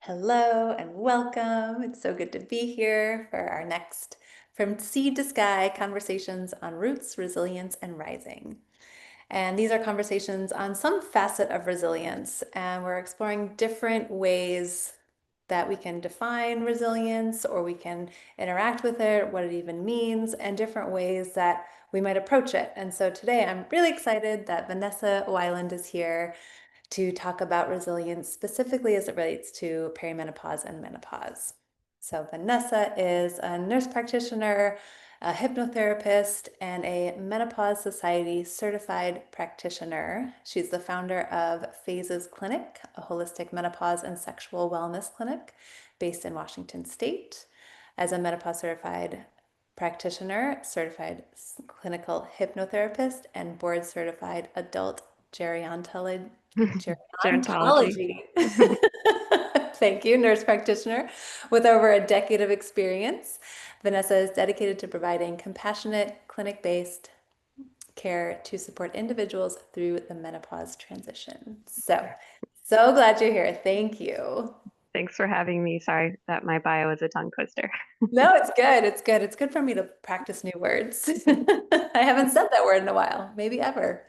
Hello and welcome. It's so good to be here for our next From Seed to Sky conversations on roots, resilience, and rising. And these are conversations on some facet of resilience, and we're exploring different ways that we can define resilience or we can interact with it, what it even means, and different ways that we might approach it. And so today I'm really excited that Vanessa Weiland is here to talk about resilience specifically as it relates to perimenopause and menopause. So Vanessa is a nurse practitioner, a hypnotherapist, and a Menopause Society Certified Practitioner. She's the founder of Phases Clinic, a holistic menopause and sexual wellness clinic based in Washington State. As a menopause certified practitioner, certified clinical hypnotherapist, and board certified adult gerontology. Gerontology. Gerontology. Thank you, nurse practitioner. With over a decade of experience, Vanessa is dedicated to providing compassionate, clinic-based care to support individuals through the menopause transition. So glad you're here. Thank you. Thanks for having me. Sorry that my bio is a tongue twister. No, it's good. It's good. It's good for me to practice new words. I haven't said that word in a while, maybe ever.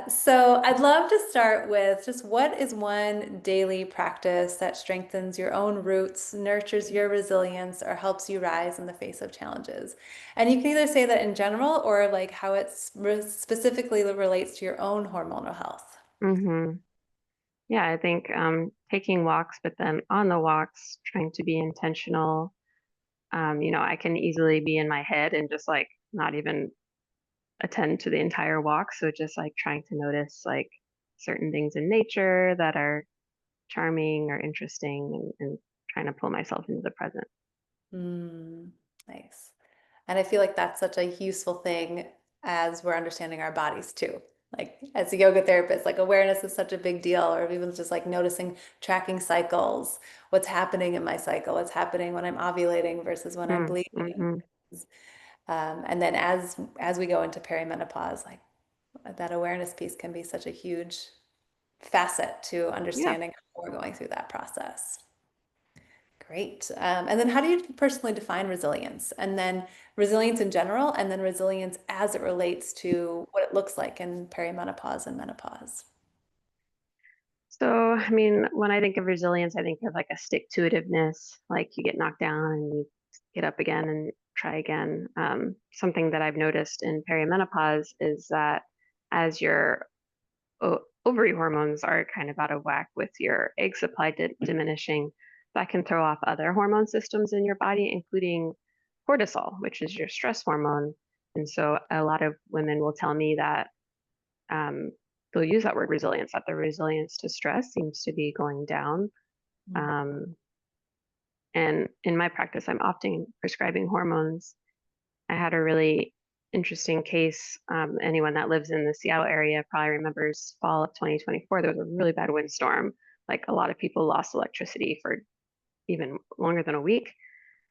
So I'd love to start with just what is one daily practice that strengthens your own roots, nurtures your resilience, or helps you rise in the face of challenges? And you can either say that in general or like how it specifically relates to your own hormonal health. hmm Yeah, I think taking walks, but then on the walks, trying to be intentional. I can easily be in my head and just like not even attend to the entire walk. So just like trying to notice like certain things in nature that are charming or interesting and trying to pull myself into the present. Mm, nice. And I feel like that's such a useful thing as we're understanding our bodies too. Like as a yoga therapist, like awareness is such a big deal, or even just like noticing, tracking cycles, what's happening in my cycle, what's happening when I'm ovulating versus when I'm bleeding. Mm-hmm. And then as we go into perimenopause, like that awareness piece can be such a huge facet to Yeah. understanding how we're going through that process. Great. And then how do you personally define resilience? And then resilience in general, and then resilience as it relates to what it looks like in perimenopause and menopause. So, I mean, when I think of resilience, I think of like a stick-to-itiveness, like you get knocked down and you get up again and try again. Something that I've noticed in perimenopause is that as your ovary hormones are kind of out of whack with your egg supply diminishing, that can throw off other hormone systems in your body, including cortisol, which is your stress hormone. And so a lot of women will tell me that um, they'll use that word resilience, that the resilience to stress seems to be going down. Um, and in my practice, I'm often prescribing hormones. I had a really interesting case. Anyone that lives in the Seattle area probably remembers fall of 2024. There was a really bad windstorm. Like a lot of people lost electricity for even longer than a week.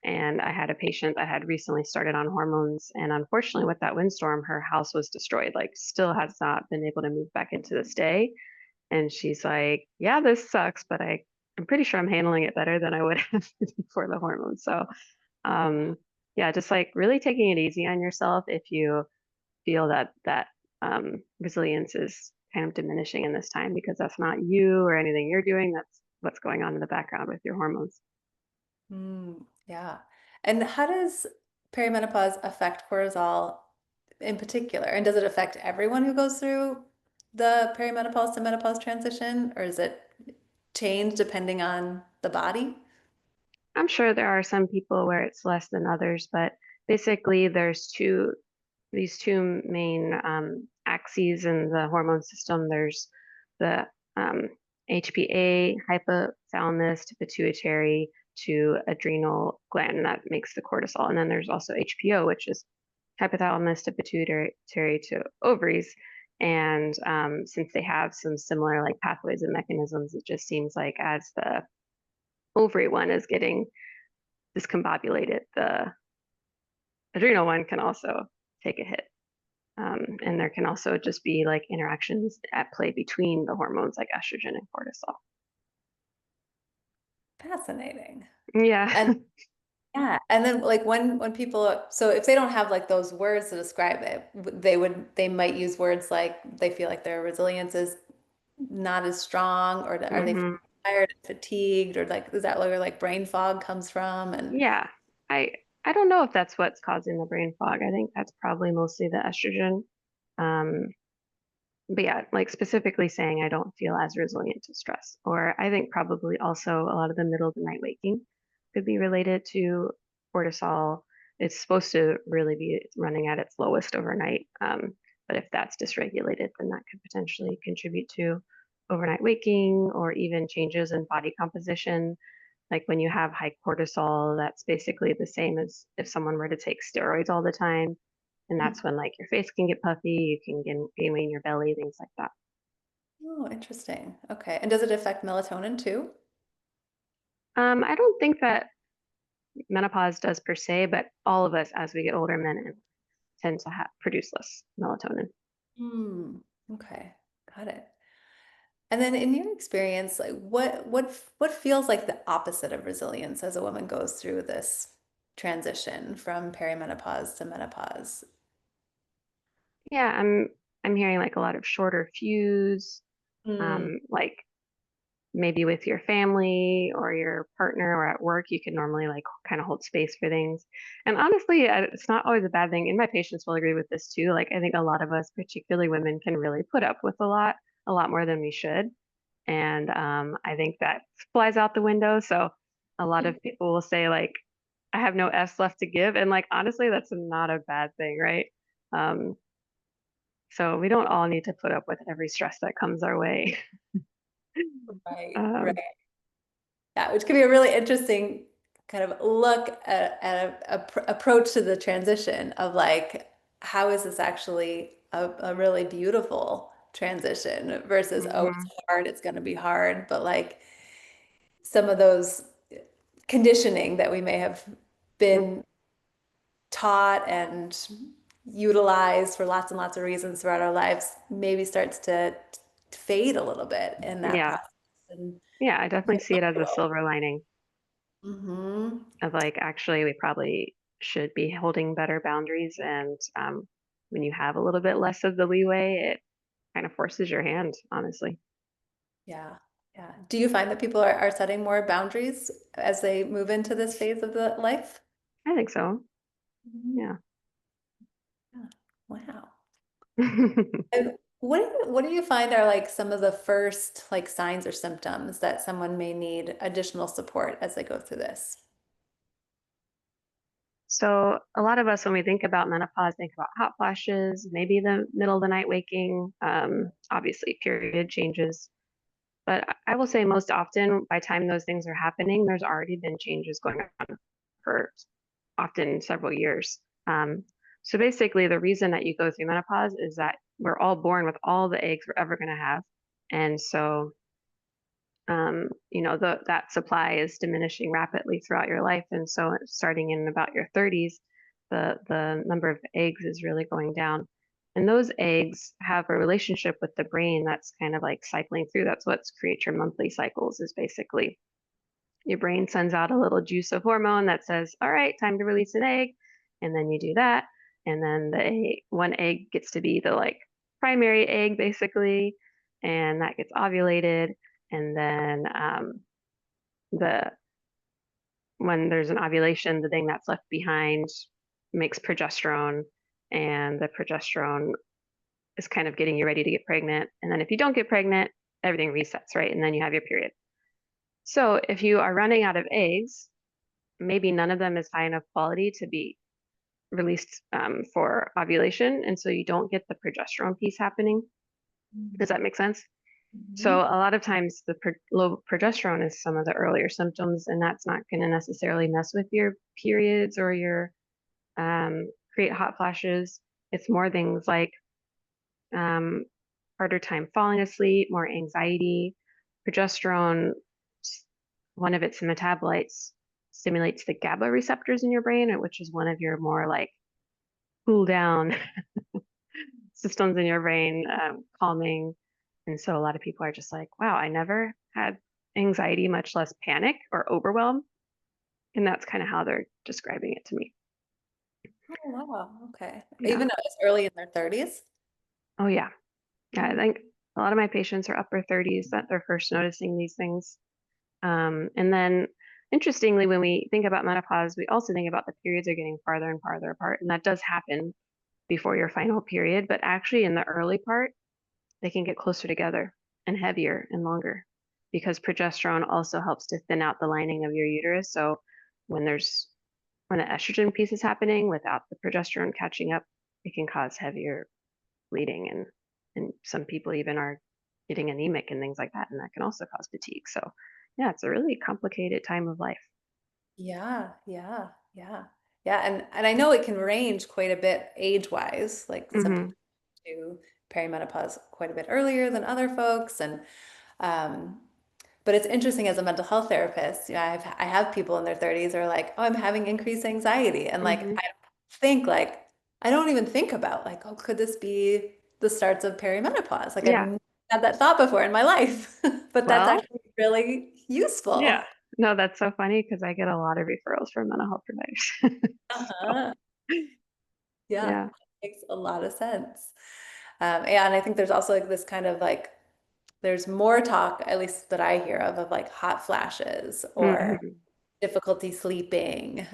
And I had a patient that had recently started on hormones. And unfortunately, with that windstorm, her house was destroyed, like, still has not been able to move back into this day. And she's like, yeah, this sucks, but I'm pretty sure I'm handling it better than I would have before the hormones. So, um, yeah, just like really taking it easy on yourself if you feel that resilience is kind of diminishing in this time because that's not you or anything you're doing. That's what's going on in the background with your hormones. Yeah. And how does perimenopause affect cortisol in particular? And does it affect everyone who goes through the perimenopause to menopause transition, or is it change depending on the body? I'm sure there are some people where it's less than others, but basically there's these two main axes in the hormone system. There's the HPA, hypothalamus to pituitary to adrenal gland that makes the cortisol. And then there's also HPO, which is hypothalamus to pituitary to ovaries. And since they have some similar like pathways and mechanisms, it just seems like as the ovary one is getting discombobulated, the adrenal one can also take a hit. And there can also just be like interactions at play between the hormones like estrogen and cortisol. Fascinating. Yeah. And yeah, and then like when people, so if they don't have like those words to describe it, they might use words like they feel like their resilience is not as strong, or are they hmm tired and fatigued, or like is that where like brain fog comes from? And Yeah. I I don't know if that's what's causing the brain fog. I think that's probably mostly the estrogen. Um, but yeah, like specifically saying I don't feel as resilient to stress. Or I think probably also a lot of the middle of the night waking could be related to cortisol. It's supposed to really be running at its lowest overnight. But if that's dysregulated, then that could potentially contribute to overnight waking or even changes in body composition. Like when you have high cortisol, that's basically the same as if someone were to take steroids all the time. And that's when like your face can get puffy, you can gain weight in your belly, things like that. oh, interesting. Okay. And does it affect melatonin too? I don't think that menopause does per se, but all of us as we get older, men tend to produce less melatonin. Hmm. Okay. Got it. And then in your experience, like what feels like the opposite of resilience as a woman goes through this transition from perimenopause to menopause? Yeah, I'm hearing like a lot of shorter fuse, Mm, like maybe with your family or your partner or at work, you can normally like kind of hold space for things. And honestly, it's not always a bad thing. And my patients will agree with this too. Like I think a lot of us, particularly women, can really put up with a lot more than we should. And I think that flies out the window. So a lot of people will say like, I have no S left to give. And like honestly, that's not a bad thing, right? Um, so we don't all need to put up with every stress that comes our way. right, right. Um, Yeah, which could be a really interesting kind of look at approach to the transition of like, how is this actually a really beautiful transition versus, oh, it's mhm. hard, it's going to be hard. But like some of those conditioning that we may have been taught and utilized for lots and lots of reasons throughout our lives maybe starts to fade a little bit in that Yeah. process. And Yeah, I definitely see it as a silver lining hmm of like, actually, we probably should be holding better boundaries. And when you have a little bit less of the leeway, it kind of forces your hand, honestly. Yeah. Yeah. Do you find that people are setting more boundaries as they move into this phase of the life? I think so. Mhm. Yeah. Yeah. Wow. And what do you find are like some of the first like signs or symptoms that someone may need additional support as they go through this? So, a lot of us, when we think about menopause, think about hot flashes, maybe the middle of the night waking, obviously, period changes. But I will say, most often, by the time those things are happening, there's already been changes going on for often several years. So basically, the reason that you go through menopause is that we're all born with all the eggs we're ever going to have, and so that supply is diminishing rapidly throughout your life, and so starting in about your 30s, the number of eggs is really going down. And those eggs have a relationship with the brain that's kind of like cycling through. That's what creates your monthly cycles, is basically your brain sends out a little juice of hormone that says, all right, time to release an egg. And then you do that. And then one egg gets to be the like primary egg, basically. And that gets ovulated. And then the when there's an ovulation, the thing that's left behind makes progesterone. And the progesterone is kind of getting you ready to get pregnant. And then if you don't get pregnant, everything resets, right? And then you have your period. So if you are running out of eggs, maybe none of them is high enough quality to be released for ovulation. And so you don't get the progesterone piece happening. Does that make sense? So Mhm. a lot of times the low progesterone is some of the earlier symptoms, and that's not going to necessarily mess with your periods or your create hot flashes. It's more things like um, harder time falling asleep, more anxiety. Progesterone, one of its metabolites, stimulates the GABA receptors in your brain, which is one of your more like cool down systems in your brain, calming. And so a lot of people are just like, wow, I never had anxiety, much less panic or overwhelm. And that's kind of how they're describing it to me. Oh, wow. Okay. Yeah. Even though it's early in their 30s? Oh, yeah. Yeah. I Mm. think a lot of my patients are upper 30s that they're first noticing these things. And then, interestingly, when we think about menopause, we also think about the periods are getting farther and farther apart. And that does happen before your final period. But actually, in the early part, they can get closer together and heavier and longer because progesterone also helps to thin out the lining of your uterus. So when there's when the estrogen piece is happening without the progesterone catching up, it can cause heavier bleeding and some people even are getting anemic and things like that, and that can also cause fatigue. So yeah, it's a really complicated time of life. Yeah, yeah, yeah. Yeah, and I know it can range quite a bit age-wise. Like some Hmm. people do perimenopause quite a bit earlier than other folks, and um, but it's interesting as a mental health therapist. I have people in their 30s who are like, "Oh, I'm having increased anxiety," and like Hmm. I don't even think about like, "Oh, could this be the starts of perimenopause?" Like I've Yeah. never had that thought before in my life, but that's Well, actually really yeah. useful. No, that's so funny because I get a lot of referrals from mental health providers. So Uh-huh. Yeah, yeah. makes a lot of sense. Yeah, and I think there's also like this kind of like there's more talk, at least that I hear of like hot flashes or Hmm. difficulty sleeping,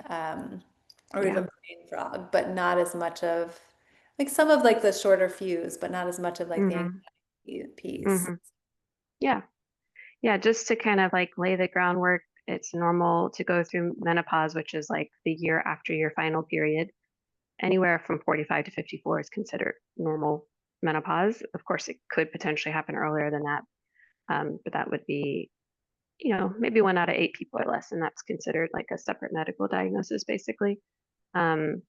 or Yeah. even brain fog, but not as much of like some of like the shorter fuse, but not as much of like the Hmm. anxiety piece. Hmm. Yeah. Yeah. Just to kind of like lay the groundwork, it's normal to go through menopause, which is like the year after your final period. Anywhere from 45 to 54 is considered normal menopause. Of course, it could potentially happen earlier than that, but that would be, maybe 1 out of 8 people or less, and that's considered like a separate medical diagnosis, basically. Um,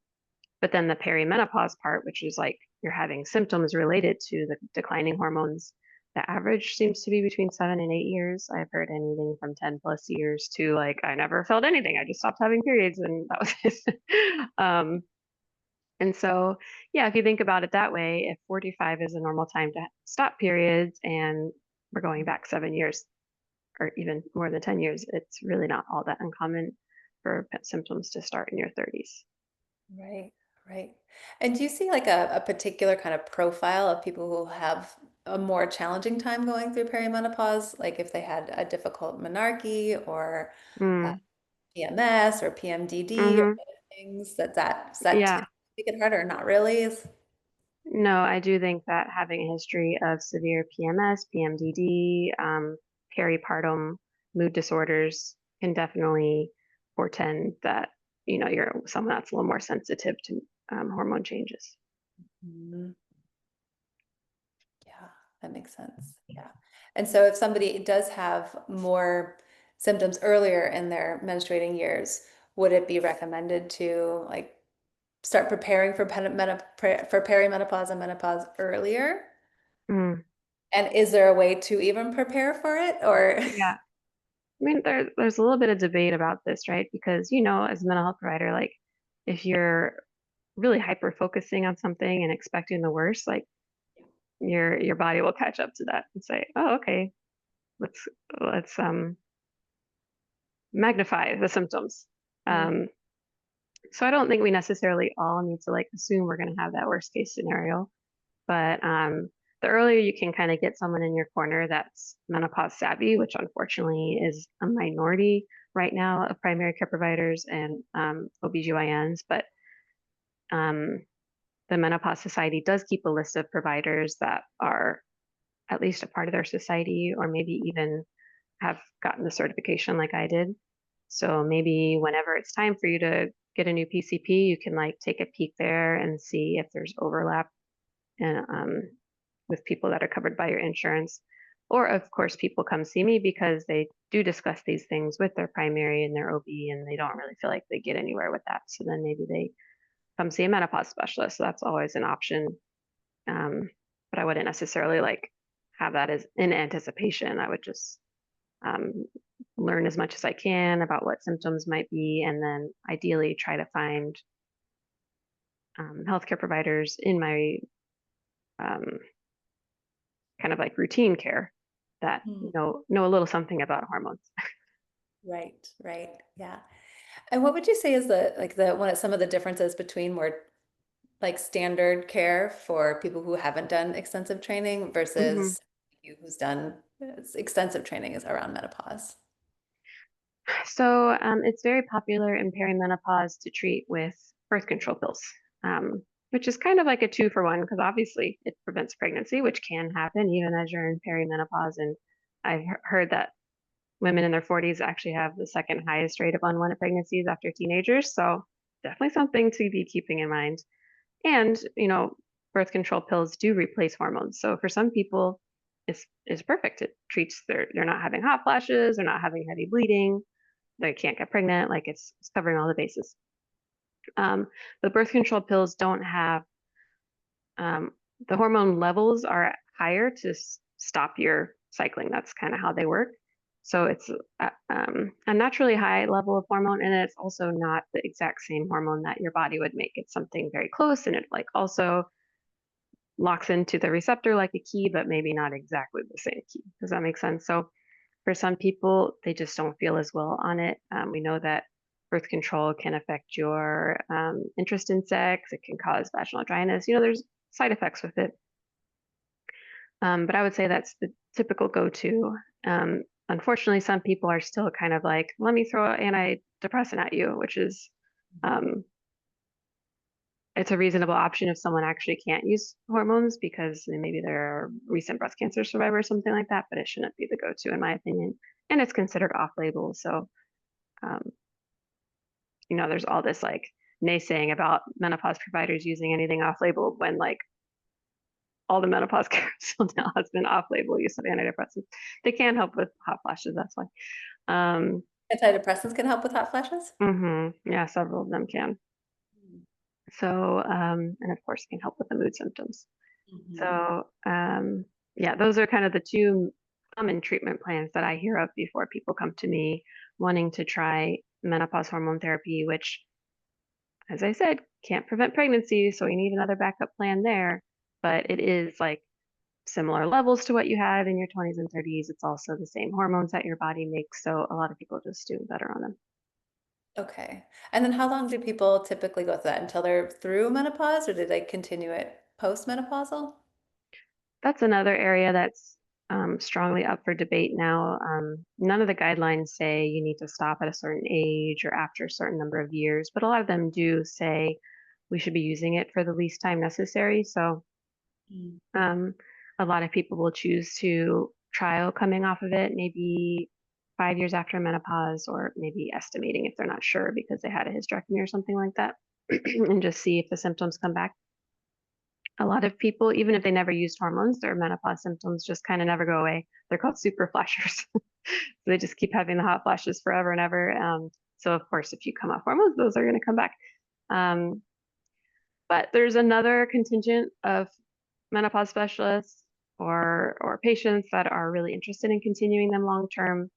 but then the perimenopause part, which is like you're having symptoms related to the declining hormones, the average seems to be between 7 and 8 years. I've heard anything from 10 plus years to like, I never felt anything. I just stopped having periods and that was it. And so, yeah, if you think about it that way, if 45 is a normal time to stop periods and we're going back 7 years or even more than 10 years, it's really not all that uncommon for symptoms to start in your 30s. Right, right. And do you see like a particular kind of profile of people who have a more challenging time going through perimenopause, like if they had a difficult menarche or uh, Mm, PMS or PMDD or hmm. other things that Yeah. make it harder? Not really. No, I do think that having a history of severe PMS, PMDD, peripartum mood disorders can definitely portend that, you're someone that's a little more sensitive to hormone changes. Mhm. Yeah, that makes sense. Yeah. And so if somebody does have more symptoms earlier in their menstruating years, would it be recommended to like start preparing for for perimenopause and menopause earlier? Mm, And is there a way to even prepare for it or yeah. I mean, there's a little bit of debate about this, right? Because, as a mental health provider, like if you're really hyper focusing on something and expecting the worst, like your body will catch up to that and say, "Oh, okay, let's let's magnify the symptoms." Mm, Um, so I don't think we necessarily all need to like assume we're going to have that worst case scenario, but the earlier you can kind of get someone in your corner that's menopause savvy, which unfortunately is a minority right now of primary care providers and OBGYNs, but um, the Menopause Society does keep a list of providers that are at least a part of their society or maybe even have gotten the certification like I did. So maybe whenever it's time for you to get a new PCP, you can like take a peek there and see if there's overlap and with people that are covered by your insurance. Or of course, people come see me because they do discuss these things with their primary and their OB, and they don't really feel like they get anywhere with that. So then maybe they come see a menopause specialist. So that's always an option. Um, but I wouldn't necessarily like have that as in anticipation. I would just um, learn as much as I can about what symptoms might be, and then ideally try to find healthcare providers in my um, kind of like routine care that Mm. know a little something about hormones. Right, right. Yeah. And what would you say is some of the differences between more like standard care for people who haven't done extensive training hmm versus you who's done extensive training is around menopause? So it's very popular in perimenopause to treat with birth control pills, which is kind of like a two for one because obviously it prevents pregnancy, which can happen even as you're in perimenopause. And I've heard that women in their 40s actually have the second highest rate of unwanted pregnancies after teenagers. So definitely something to be keeping in mind. And, birth control pills do replace hormones. So for some people, it's perfect. It treats they're not having hot flashes, they're not having heavy bleeding, they can't get pregnant. Like it's covering all the bases. The birth control pills don't have um, the hormone levels are higher to stop your cycling. That's kind of how they work. So it's a naturally high level of hormone, and it's also not the exact same hormone that your body would make. It's something very close, and it like also locks into the receptor like a key, but maybe not exactly the same key. Does that make sense? So for some people, they just don't feel as well on it. We know that birth control can affect your interest in sex. It can cause vaginal dryness. There's side effects with it. But I would say that's the typical go-to. Unfortunately, some people are still kind of like, let me throw an antidepressant at you, which is um, it's a reasonable option if someone actually can't use hormones because maybe they're a recent breast cancer survivor or something like that, but it shouldn't be the go-to in my opinion. And it's considered off-label. So, um, there's all this like naysaying about menopause providers using anything off-label when like all the menopause care still now has been off-label use of antidepressants. They can help with hot flashes. That's why. Um, Antidepressants can help with hot flashes? yeah, several of them can. So, and of course, can help with the mood symptoms. Mm-hmm. So, yeah, those are kind of the two common treatment plans that I hear of before people come to me wanting to try menopause hormone therapy, which, as I said, can't prevent pregnancy. So, you need another backup plan there. But it is like similar levels to what you had in your 20s and 30s. It's also the same hormones that your body makes. So, a lot of people just do better on them. Okay. And then how long do people typically go through that until they're through menopause, or do they continue it post-menopausal? That's another area that's strongly up for debate now. None of the guidelines say you need to stop at a certain age or after a certain number of years, but a lot of them do say we should be using it for the least time necessary. So Mm. um, a lot of people will choose to trial coming off of it maybe 5 years after menopause, or maybe estimating if they're not sure because they had a hysterectomy or something like that, and just see if the symptoms come back. A lot of people, even if they never used hormones, their menopause symptoms just kind of never go away. They're called super flashers. So they just keep having the hot flashes forever and ever. So of course, if you come off hormones, those are going to come back. Um, but there's another contingent of menopause specialists or patients that are really interested in continuing them long term.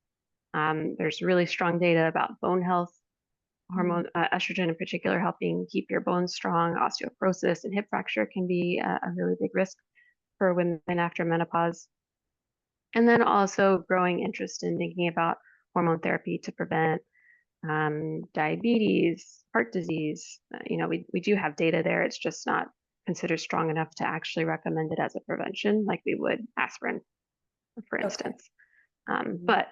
There's really strong data about bone health, Mm. hormone estrogen in particular helping keep your bones strong. Osteoporosis and hip fracture can be a really big risk for women after menopause. And then also growing interest in thinking about hormone therapy to prevent diabetes, heart disease. We do have data there. It's just not considered strong enough to actually recommend it as a prevention, like we would aspirin, for Okay. instance. Mhm. But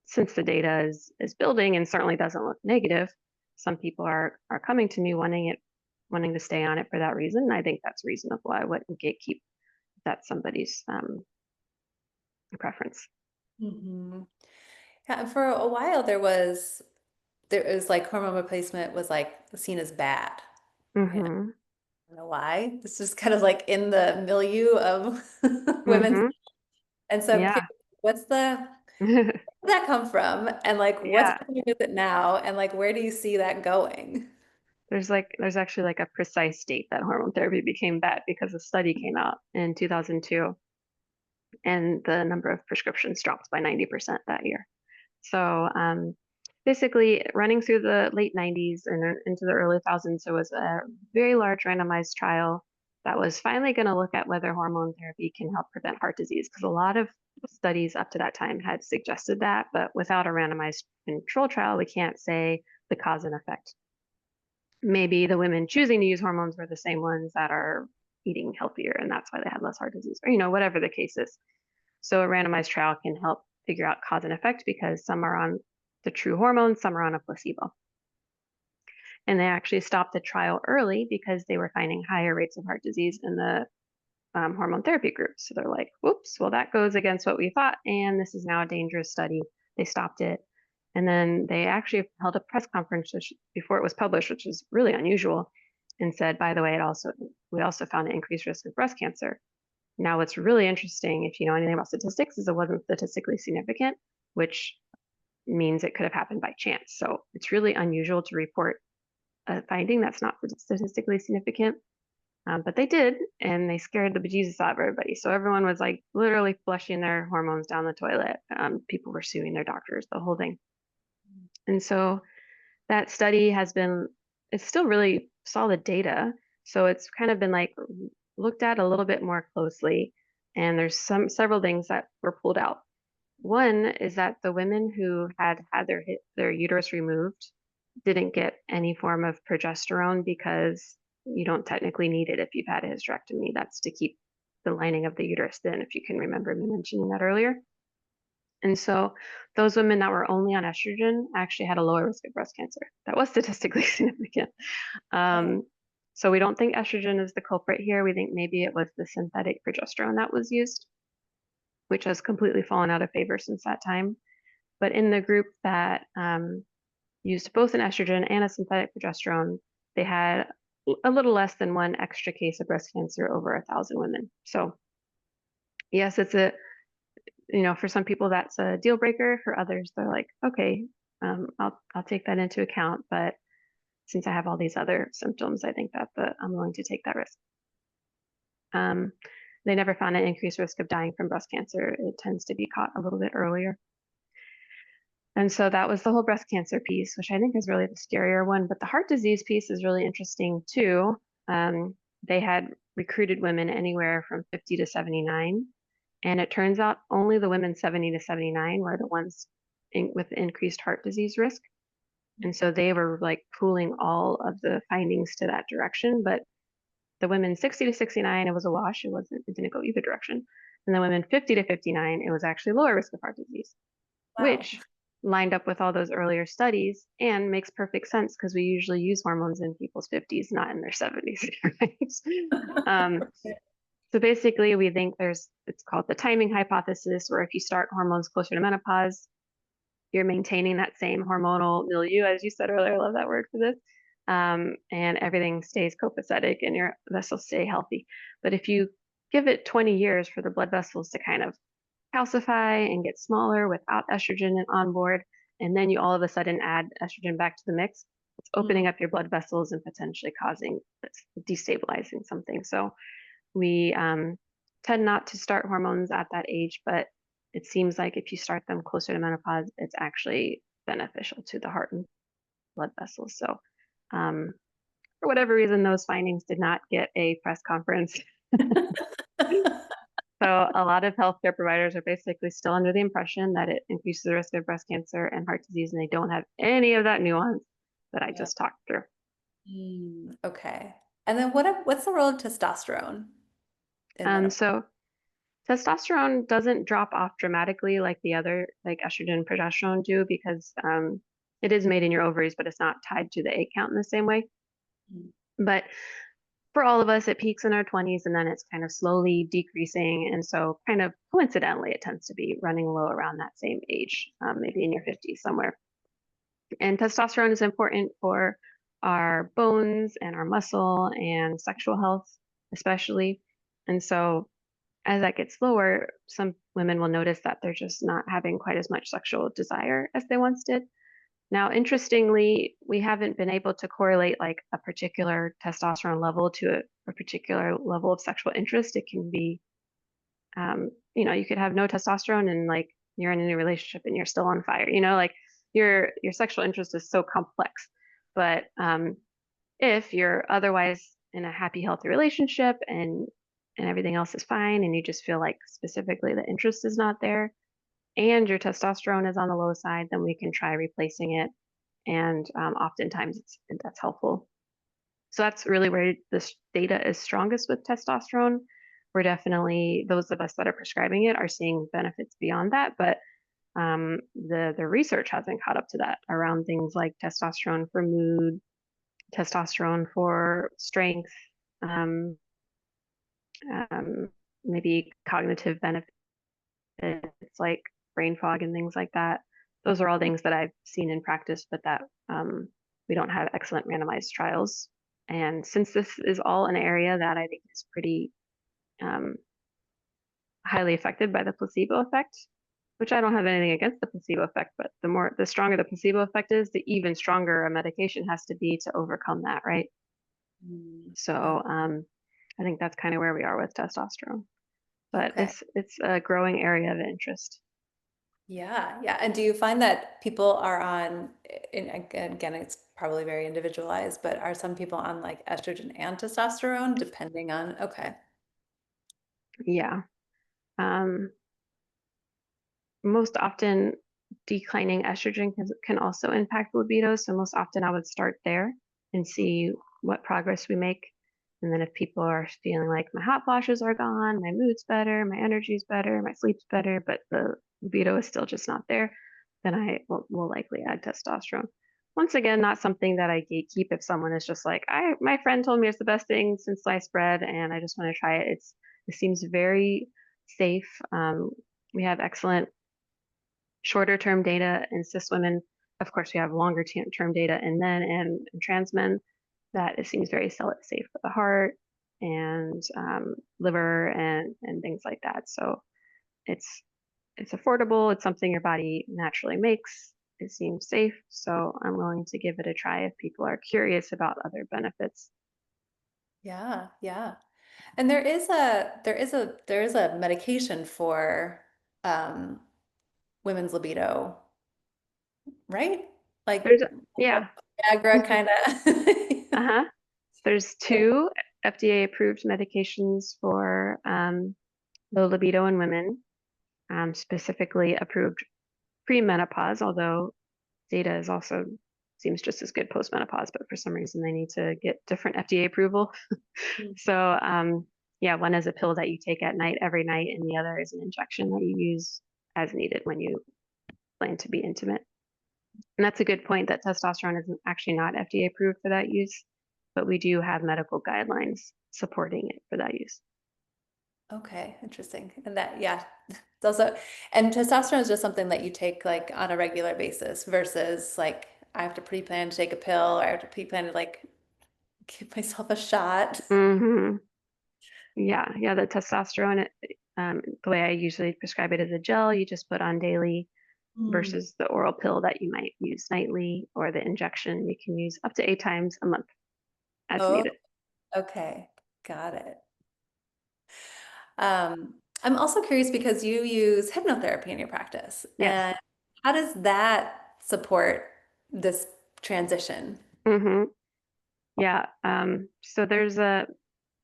since the data is building and certainly doesn't look negative, some people are coming to me wanting to stay on it for that reason. And I think that's reasonable. I wouldn't gatekeep that somebody's preference. Mhm. Yeah, and for a while there was like hormone replacement was like seen as bad. And I Mm-hmm. don't know why. It's just kind of like in the milieu of women's. Mm-hmm. And so I'm Yeah. curious, where did that come from? And like what's Yeah. happening with it now? And like where do you see that going? There's actually like a precise date that hormone therapy became bad because a study came out in 2002 and the number of prescriptions dropped by 90% that year. So basically, running through the late 90s and into the early thousands, there was a very large randomized trial that was finally going to look at whether hormone therapy can help prevent heart disease, because a lot of studies up to that time had suggested that, but without a randomized control trial, we can't say the cause and effect. Maybe the women choosing to use hormones were the same ones that are eating healthier, and that's why they had less heart disease, or whatever the case is. So a randomized trial can help figure out cause and effect, because some are on the true hormones, some are on a placebo. And they actually stopped the trial early because they were finding higher rates of heart disease in the hormone therapy group. So they're like, whoops, well, that goes against what we thought, and this is now a dangerous study. They stopped it. And then they actually held a press conference before it was published, which is really unusual, and said, by the way, we also found an increased risk of breast cancer. Now, what's really interesting, if you know anything about statistics, is it wasn't statistically significant, which means it could have happened by chance. So it's really unusual to report a finding that's not statistically significant. But they did, and they scared the bejesus out of everybody. So everyone was like literally flushing their hormones down the toilet. People were suing their doctors, the whole thing. And so that study it's still really solid data. So it's kind of been like looked at a little bit more closely. And there's several things that were pulled out. One is that the women who had their uterus removed didn't get any form of progesterone, because you don't technically need it if you've had a hysterectomy. That's to keep the lining of the uterus thin, if you can remember me mentioning that earlier. And so those women that were only on estrogen actually had a lower risk of breast cancer. That was statistically significant. Oh, So we don't think estrogen is the culprit here. We think maybe it was the synthetic progesterone that was used, which has completely fallen out of favor since that time. But in the group that used both an estrogen and a synthetic progesterone, they had a little less than one extra case of breast cancer over 1,000 women. So yes, it's for some people that's a deal breaker. For others, they're like, okay, I'll take that into account. But since I have all these other symptoms, I think that I'm willing to take that risk. Um, they never found an increased risk of dying from breast cancer. It tends to be caught a little bit earlier. And so that was the whole breast cancer piece, which I think is really the scarier one. But the heart disease piece is really interesting too. They had recruited women anywhere from 50 to 79. And it turns out only the women 70 to 79 were the ones with increased heart disease risk. And so they were like pooling all of the findings to that direction. But the women 60 to 69, it was a wash. It didn't go either direction. And the women 50 to 59, it was actually lower risk of heart disease, wow. which lined up with all those earlier studies and makes perfect sense, because we usually use hormones in people's 50s, not in their 70s, right? So basically, we think it's called the timing hypothesis, where if you start hormones closer to menopause, you're maintaining that same hormonal milieu, as you said earlier. I love that word for this. And everything stays copacetic and your vessels stay healthy. But if you give it 20 years for the blood vessels to kind of calcify and get smaller without estrogen on board, and then you all of a sudden add estrogen back to the mix, it's opening up your blood vessels and potentially destabilizing something. So we tend not to start hormones at that age, but it seems like if you start them closer to menopause, it's actually beneficial to the heart and blood vessels. So for whatever reason, those findings did not get a press conference. So a lot of healthcare providers are basically still under the impression that it increases the risk of breast cancer and heart disease, and they don't have any of that nuance that I Yeah. just talked through. Okay. And then what's the role of testosterone in menopause? So testosterone doesn't drop off dramatically like the other, like estrogen and progesterone do, because it is made in your ovaries, but it's not tied to the egg count in the same way. Mm. But for all of us, it peaks in our 20s and then it's kind of slowly decreasing. And so, kind of coincidentally, it tends to be running low around that same age, maybe in your 50s somewhere. And testosterone is important for our bones and our muscle and sexual health, especially. And so, as that gets lower, some women will notice that they're just not having quite as much sexual desire as they once did. Now, interestingly, we haven't been able to correlate like a particular testosterone level to a particular level of sexual interest. It can be, you could have no testosterone and like you're in a new relationship and you're still on fire. Like your sexual interest is so complex. But if you're otherwise in a happy, healthy relationship and everything else is fine, and you just feel like specifically the interest is not there, and your testosterone is on the low side, then we can try replacing it. And oftentimes that's helpful. So that's really where this data is strongest with testosterone. We're definitely, those of us that are prescribing it are seeing benefits beyond that, but the research hasn't caught up to that around things like testosterone for mood, testosterone for strength, um, um, maybe cognitive benefits like brain fog and things like that. Those are all things that I've seen in practice, but that we don't have excellent randomized trials. And since this is all an area that I think is pretty um, highly affected by the placebo effect, which I don't have anything against the placebo effect, but the stronger the placebo effect is, the even stronger a medication has to be to overcome that, right? Mm. So I think that's kind of where we are with testosterone, but Okay. it's a growing area of interest. Yeah, yeah. And do you find that people are on, and again, it's probably very individualized, but are some people on like estrogen and testosterone depending on, okay. Yeah. Um, Most often, declining estrogen can also impact libido. So most often I would start there and see what progress we make. And then if people are feeling like my hot flashes are gone, my mood's better, my energy's better, my sleep's better, but the libido is still just not there, then I will likely add testosterone. Once again, not something that I gatekeep. If someone is just like, my friend told me it's the best thing since sliced bread and I just want to try it. It seems very safe. We have excellent shorter term data in cis women. Of course, we have longer term data in men and trans men that it seems very safe for the heart and liver and things like that. So it's it's affordable. It's something your body naturally makes. It seems safe, so I'm willing to give it a try if people are curious about other benefits. Yeah, yeah. And there is a medication for um women's libido, right? Like There's yeah, Viagra mhm, kind of. uh-huh. There's Okay. two FDA approved medications for low libido in women, specifically approved pre-menopause, although data is also seems just as good post-menopause, but for some reason they need to get different FDA approval. Mm. So yeah, one is a pill that you take at night every night, and the other is an injection that you use as needed when you plan to be intimate. And that's a good point that testosterone is actually not FDA approved for that use, but we do have medical guidelines supporting it for that use. Okay, interesting. And that, yeah, it's also, and testosterone is just something that you take like on a regular basis versus like I have to pre-plan to take a pill or I have to pre-plan to like give myself a shot. Hmm. Yeah, the testosterone, the way I usually prescribe it is a gel you just put on daily Mm. versus the oral pill that you might use nightly or the injection you can use up to 8 times a month as Oh, needed. okay. Got it. I'm also curious because you use hypnotherapy in your practice, Yes. and how does that support this transition? Hmm. Yeah. So the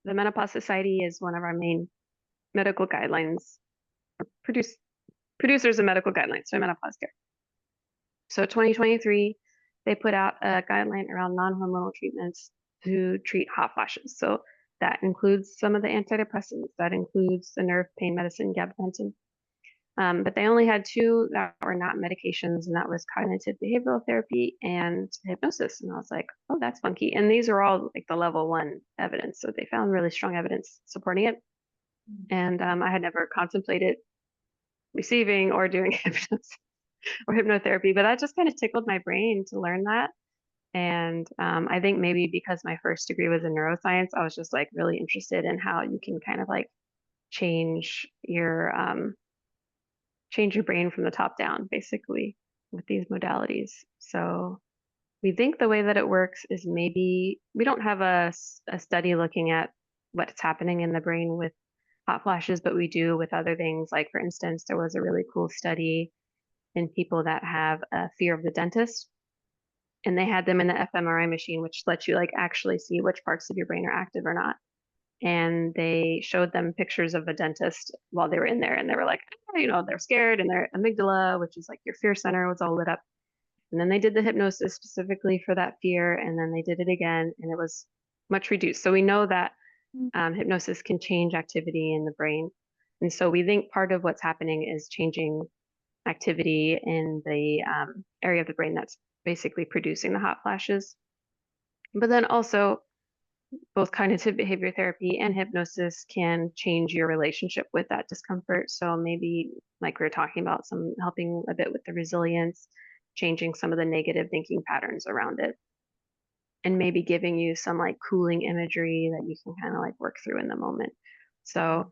Menopause Society is one of our main medical guidelines, produce, producers of medical guidelines for menopause care. So 2023, they put out a guideline around non-hormonal treatments to treat hot flashes. So that includes some of the antidepressants, that includes the nerve pain medicine, gabapentin. But they only had two that were not medications, and that was cognitive behavioral therapy and hypnosis. And I was like, oh, that's funky. And these are all like the level one evidence. So they found really strong evidence supporting it. And I had never contemplated receiving or doing hypnosis or hypnotherapy, but that just kind of tickled my brain to learn that. And I think maybe because my first degree was in neuroscience, I was just like really interested in how you can kind of like change your change your brain from the top down, basically, with these modalities. So we think the way that it works is maybe we don't have a study looking at what's happening in the brain with hot flashes, but we do with other things. Like, for instance, there was a really cool study in people that have a fear of the dentist. and they had them in the fMRI machine, which lets you like actually see which parts of your brain are active or not. And they showed them pictures of a dentist while they were in there, and they were like, they're scared, and their amygdala, which is like your fear center, was all lit up. And then they did the hypnosis specifically for that fear, and then they did it again, and it was much reduced. So we know that hypnosis can change activity in the brain. And so we think part of what's happening is changing activity in the area of the brain that's basically producing the hot flashes. But then also, both cognitive behavior therapy and hypnosis can change your relationship with that discomfort. So maybe, like we were talking about, some helping a bit with the resilience, changing some of the negative thinking patterns around it, and maybe giving you some like cooling imagery that you can kind of like work through in the moment. So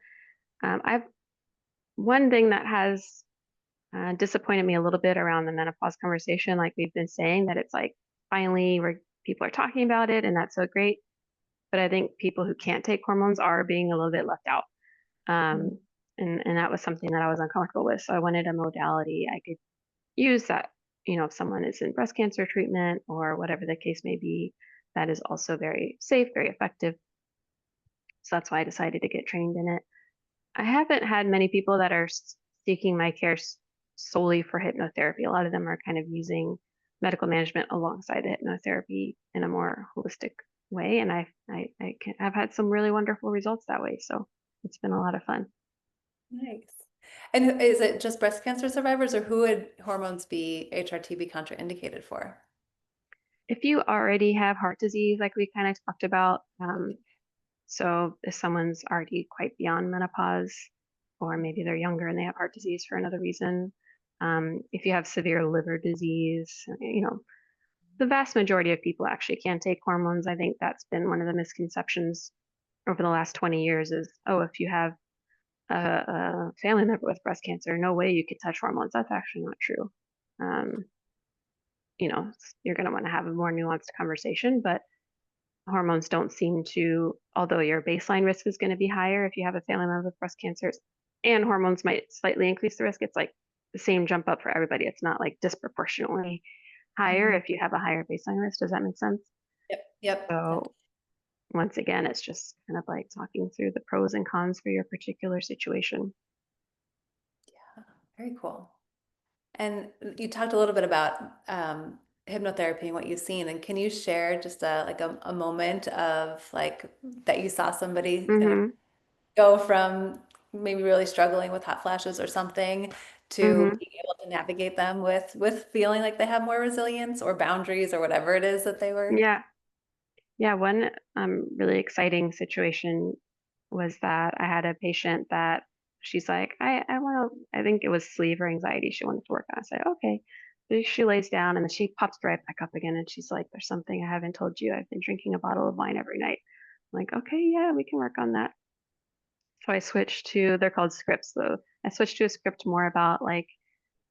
I've one thing that has disappointed me a little bit around the menopause conversation, like we've been saying, that it's like finally where people are talking about it, and that's so great. But I think people who can't take hormones are being a little bit left out. Mhm. And that was something that I was uncomfortable with. So I wanted a modality I could use that, if someone is in breast cancer treatment or whatever the case may be, that is also very safe, very effective. So that's why I decided to get trained in it. I haven't had many people that are seeking my care solely for hypnotherapy. A lot of them are kind of using medical management alongside the hypnotherapy in a more holistic way, and I've had some really wonderful results that way. So it's been a lot of fun. Nice. And is it just breast cancer survivors, or who would hormones be HRT be contraindicated for? If you already have heart disease, like we kind of talked about, so if someone's already quite beyond menopause, or maybe they're younger and they have heart disease for another reason, if you have severe liver disease, the vast majority of people actually can't take hormones. I think that's been one of the misconceptions over the last 20 years is, oh, if you have a family member with breast cancer, no way you could touch hormones. That's actually not true. Um, you're going to want to have a more nuanced conversation, but hormones don't seem to, although your baseline risk is going to be higher if you have a family member with breast cancer, and hormones might slightly increase the risk. It's like the same jump up for everybody. It's not like disproportionately higher Mhm. if you have a higher baseline risk. Does that make sense? Yep, yep. So once again, it's just kind of like talking through the pros and cons for your particular situation. Yeah, very cool. And you talked a little bit about hypnotherapy and what you've seen. And can you share just a moment of like that you saw somebody kind of Mm-hmm. go from maybe really struggling with hot flashes or something to Mm-hmm. being able to navigate them with feeling like they have more resilience or boundaries or whatever it is that they were. Yeah. Yeah. One really exciting situation was that I had a patient that she's like, I want to, I think it was sleeve or anxiety she wanted to work on. I said, okay. So she lays down and then she pops right back up again. And she's like, there's something I haven't told you. I've been drinking a bottle of wine every night. I'm like, okay, yeah, we can work on that. So I switched to, they're called scripts. So I switched to a script more about like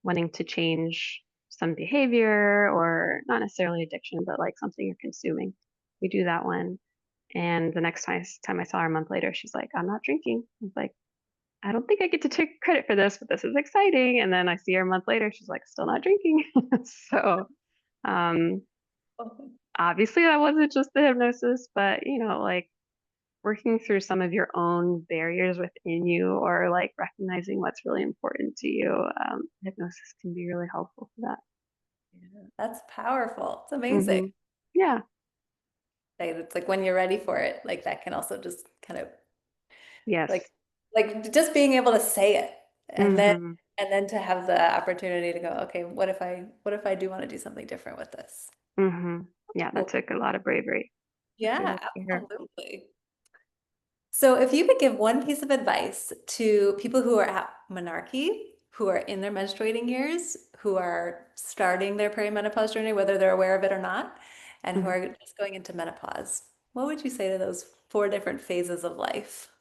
wanting to change some behavior or not necessarily addiction, but like something you're consuming. We do that one. And the next time I saw her a month later, she's like, I'm not drinking. I was like, I don't think I get to take credit for this, but this is exciting. And then I see her a month later, she's like, still not drinking. So um, obviously that wasn't just the hypnosis, but like working through some of your own barriers within you or like recognizing what's really important to you, hypnosis can be really helpful for that. Yeah, that's powerful. It's amazing. Hmm. Yeah. Like, it's like when you're ready for it, like that can also just kind of like Yes. just being able to say it and then Hmm. to have the opportunity to go, okay, what if I do want to do something different with this? Hmm. Yeah, that Cool. took a lot of bravery. That's Yeah, really good to hear. absolutely. So if you could give one piece of advice to people who are at menarche, who are in their menstruating years, who are starting their perimenopause journey, whether they're aware of it or not, and who Mhm. are just going into menopause, what would you say to those four different phases of life?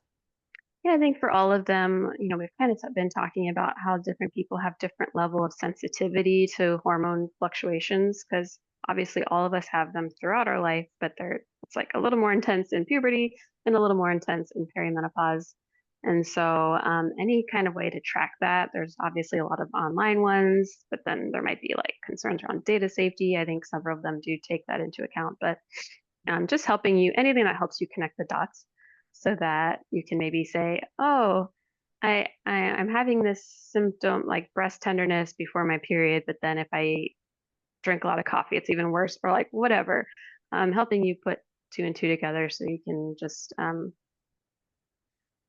Yeah, I think for all of them, we've kind of been talking about how different people have different level of sensitivity to hormone fluctuations because obviously all of us have them throughout our life, but it's like a little more intense in puberty and a little more intense in perimenopause. And so, any kind of way to track that, there's obviously a lot of online ones, but then there might be like concerns around data safety. I think several of them do take that into account, but just helping you, anything that helps you connect the dots so that you can maybe say, oh, I'm having this symptom like breast tenderness before my period, but then if I drink a lot of coffee, it's even worse, or like whatever. Helping you put two and two together so you can just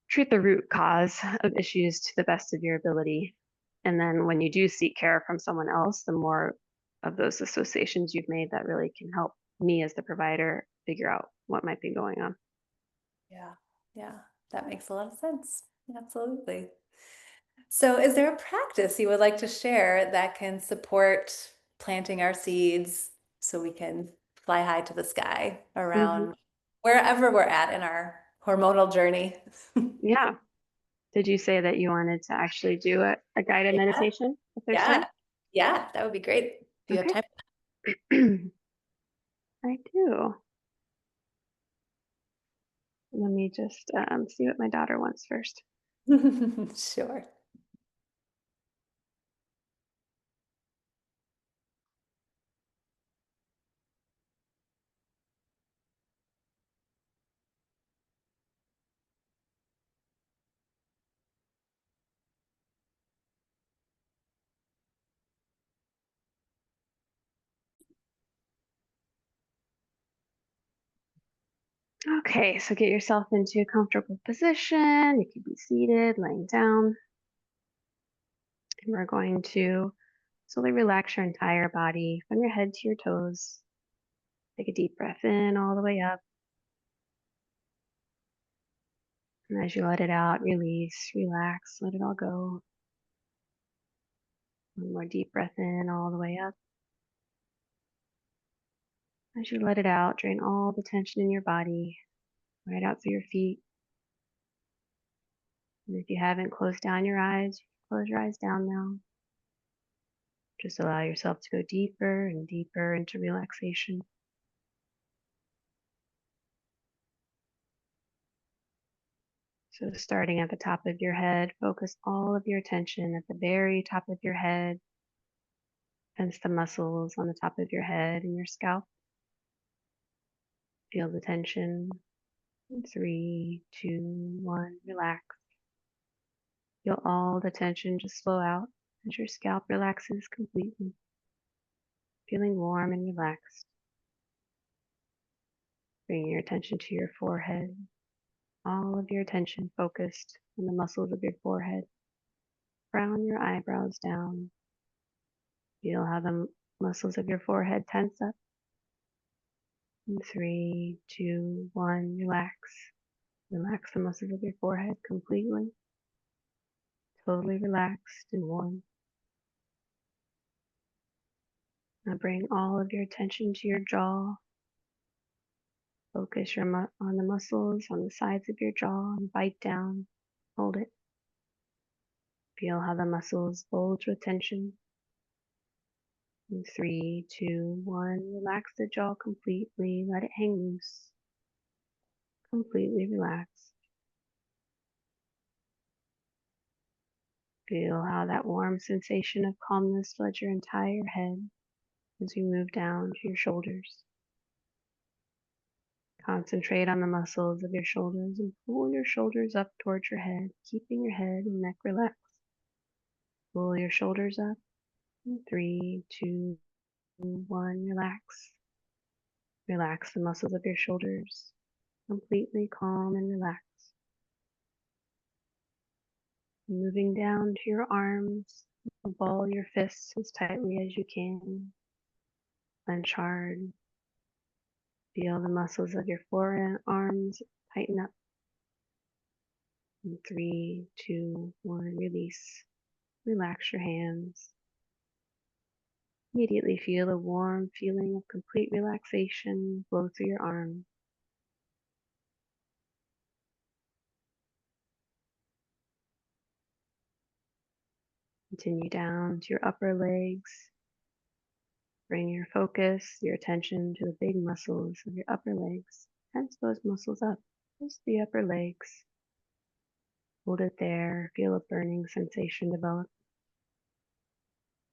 treat the root cause of issues to the best of your ability. And then when you do seek care from someone else, the more of those associations you've made that really can help me as the provider figure out what might be going on. Yeah, yeah, that makes a lot of sense. Absolutely. So, is there a practice you would like to share that can support planting our seeds so we can fly high to the sky Hmm. around wherever we're at in our hormonal journey? Yeah. Did you say that you wanted to actually do a guided Yeah, meditation if there's yeah, time? yeah, that would be great. Do you have Okay. time? I do. Let me just see what my daughter wants first. Sure. Okay, so get yourself into a comfortable position. You could be seated, laying down, and we're going to slowly relax your entire body from your head to your toes. Take a deep breath in all the way up. And as you let it out, release, relax, let it all go. One more deep breath in all the way up. As you let it out, drain all the tension in your body right out through your feet. And if you haven't closed down your eyes, you can close your eyes down now. Just allow yourself to go deeper and deeper into relaxation. So, starting at the top of your head, focus all of your attention at the very top of your head, tense the muscles on the top of your head and your scalp. Feel the tension. In 3, 2, 1, relax. Feel all the tension just flow out as your scalp relaxes completely, feeling warm and relaxed. Bring your attention to your forehead, all of your attention focused on the muscles of your forehead. Frown your eyebrows down. Feel how the muscles of your forehead tense up. In 3, 2, 1, relax. Relax the muscles of your forehead completely, totally relaxed and warm. Now bring all of your attention to your jaw. Focus on the muscles on the sides of your jaw and bite down. Hold it. Feel how the muscles bulge with tension. In 3, 2, 1, relax the jaw completely. Let it hang loose. Completely relaxed. Feel how that warm sensation of calmness floods your entire head as you move down to your shoulders. Concentrate on the muscles of your shoulders and pull your shoulders up towards your head, keeping your head and neck relaxed. Pull your shoulders up. In 3, 2, 1, relax. Relax the muscles of your shoulders. Completely calm and relaxed. Moving down to your arms, ball your fists as tightly as you can. Clench hard. Feel the muscles of your forearms tighten up. In 3, 2, 1, release. Relax your hands. Immediately feel a warm feeling of complete relaxation flow through your arms. Continue down to your upper legs. Bring your focus, your attention to the big muscles of your upper legs. Tense those muscles up, just the upper legs. Hold it there. Feel a burning sensation develop.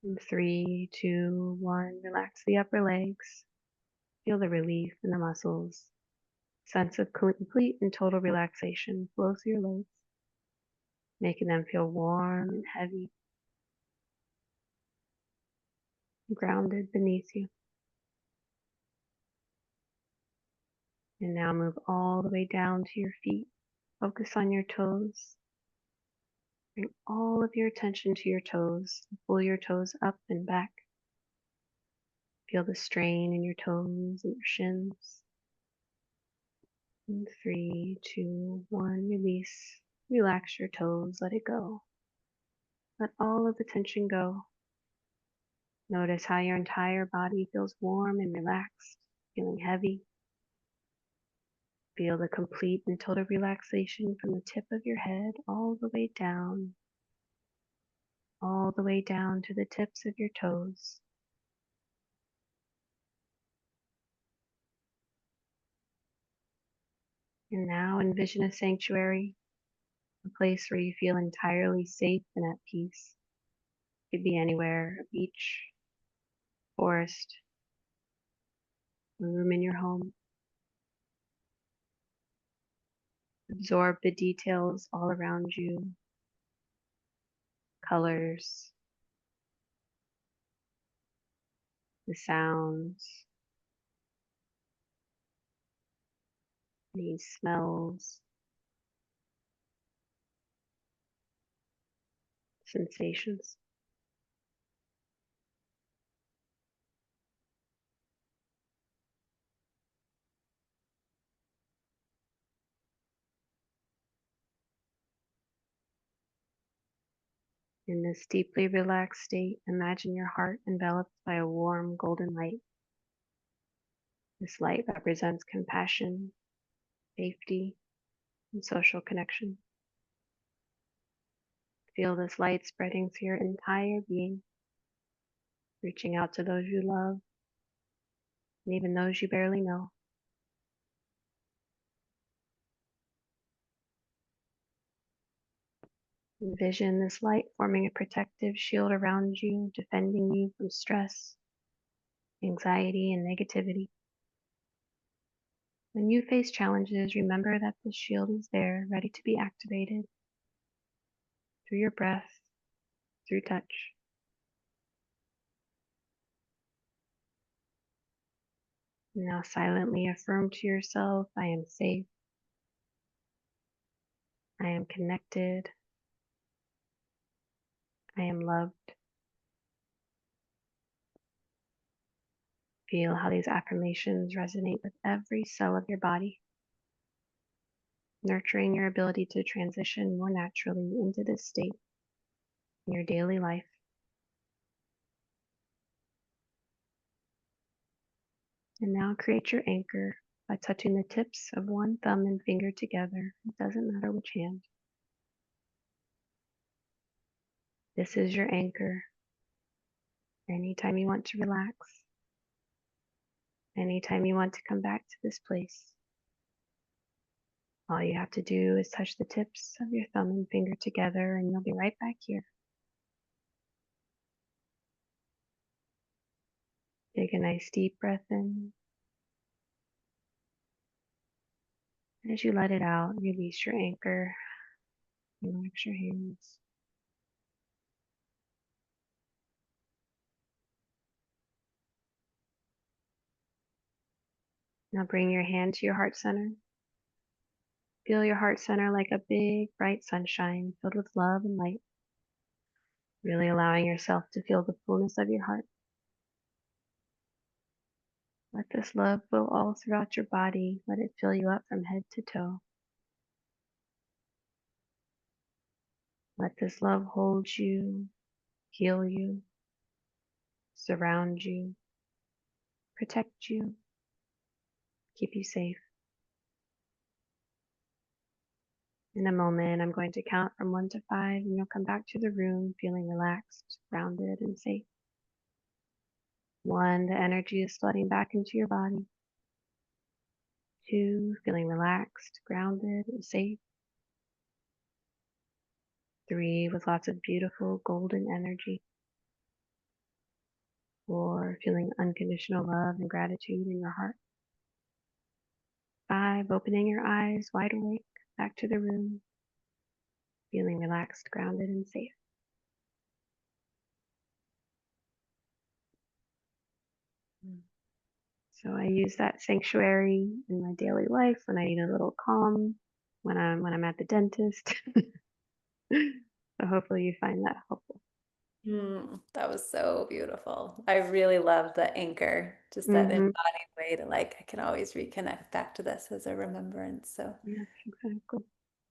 In 3, 2, 1, relax the upper legs. Feel the relief in the muscles. Sense of complete and total relaxation flow through your legs, making them feel warm and heavy, grounded beneath you. And now move all the way down to your feet. Focus on your toes. Bring all of your attention to your toes. Pull your toes up and back. Feel the strain in your toes and your shins. In 3, 2, 1, release. Relax your toes. Let it go. Let all of the tension go. Notice how your entire body feels warm and relaxed, feeling heavy. Feel the complete and total relaxation from the tip of your head all the way down to the tips of your toes. And now envision a sanctuary, a place where you feel entirely safe and at peace. It could be anywhere, a beach, forest, a room in your home. Absorb the details all around you, colors, the sounds, the smells, sensations. In this deeply relaxed state, imagine your heart enveloped by a warm golden light. This light represents compassion, safety, and social connection. Feel this light spreading through your entire being, reaching out to those you love, and even those you barely know. Envision this light forming a protective shield around you, defending you from stress, anxiety, and negativity. When you face challenges, remember that this shield is there, ready to be activated through your breath, through touch. Now silently affirm to yourself, I am safe, I am connected, I am loved. Feel how these affirmations resonate with every cell of your body, nurturing your ability to transition more naturally into this state in your daily life. And now create your anchor by touching the tips of one thumb and finger together. It doesn't matter which hand. This is your anchor. Anytime you want to relax, anytime you want to come back to this place, all you have to do is touch the tips of your thumb and finger together and you'll be right back here. Take a nice deep breath in. As you let it out, release your anchor, relax your hands. Now bring your hand to your heart center. Feel your heart center like a big, bright sunshine filled with love and light, really allowing yourself to feel the fullness of your heart. Let this love flow all throughout your body. Let it fill you up from head to toe. Let this love hold you, heal you, surround you, protect you, keep you safe. In a moment, I'm going to count from 1 to 5, and you'll come back to the room feeling relaxed, grounded, and safe. 1, the energy is flooding back into your body. 2, feeling relaxed, grounded, and safe. 3 with lots of beautiful golden energy. 4 feeling unconditional love and gratitude in your heart. 5 opening your eyes wide awake back to the room, feeling relaxed, grounded, and safe. Mm. So I use that sanctuary in my daily life when I need a little calm, when I'm at the dentist. So hopefully you find that helpful. That was so beautiful. I really love the anchor, just that Mhm. embodied way to like, I can always reconnect back to this as a remembrance. So Yes, exactly.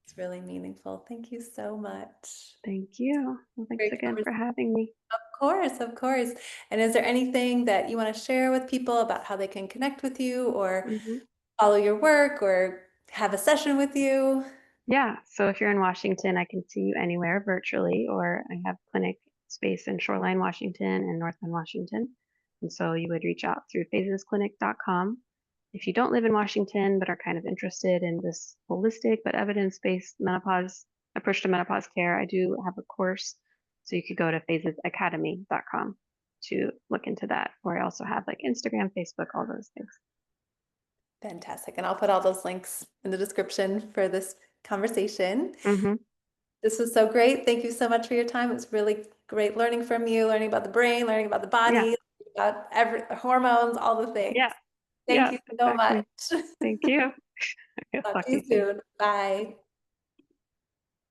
it's really meaningful. Thank you so much. Thank you. Well, thanks Great again conversation. for having me. Of course, of course. And is there anything that you want to share with people about how they can connect with you or Mhm. follow your work or have a session with you? Yeah, so if you're in Washington, I can see you anywhere virtually, or I have clinic space in Shoreline, Washington and North Bend, Washington. And so you would reach out through phasesclinic.com. If you don't live in Washington but are kind of interested in this holistic but evidence-based menopause approach to menopause care, I do have a course. So you could go to phasesacademy.com to look into that. Or I also have like Instagram, Facebook, all those things. Fantastic. And I'll put all those links in the description for this conversation. Hmm. This was so great. Thank you so much for your time. It was really great learning from you, learning about the brain, learning about the Yeah, body, about every hormones, all the yeah, things. Thank yeah, you so much. exactly. Thank you. Talk Talk to to you you soon. soon. Bye.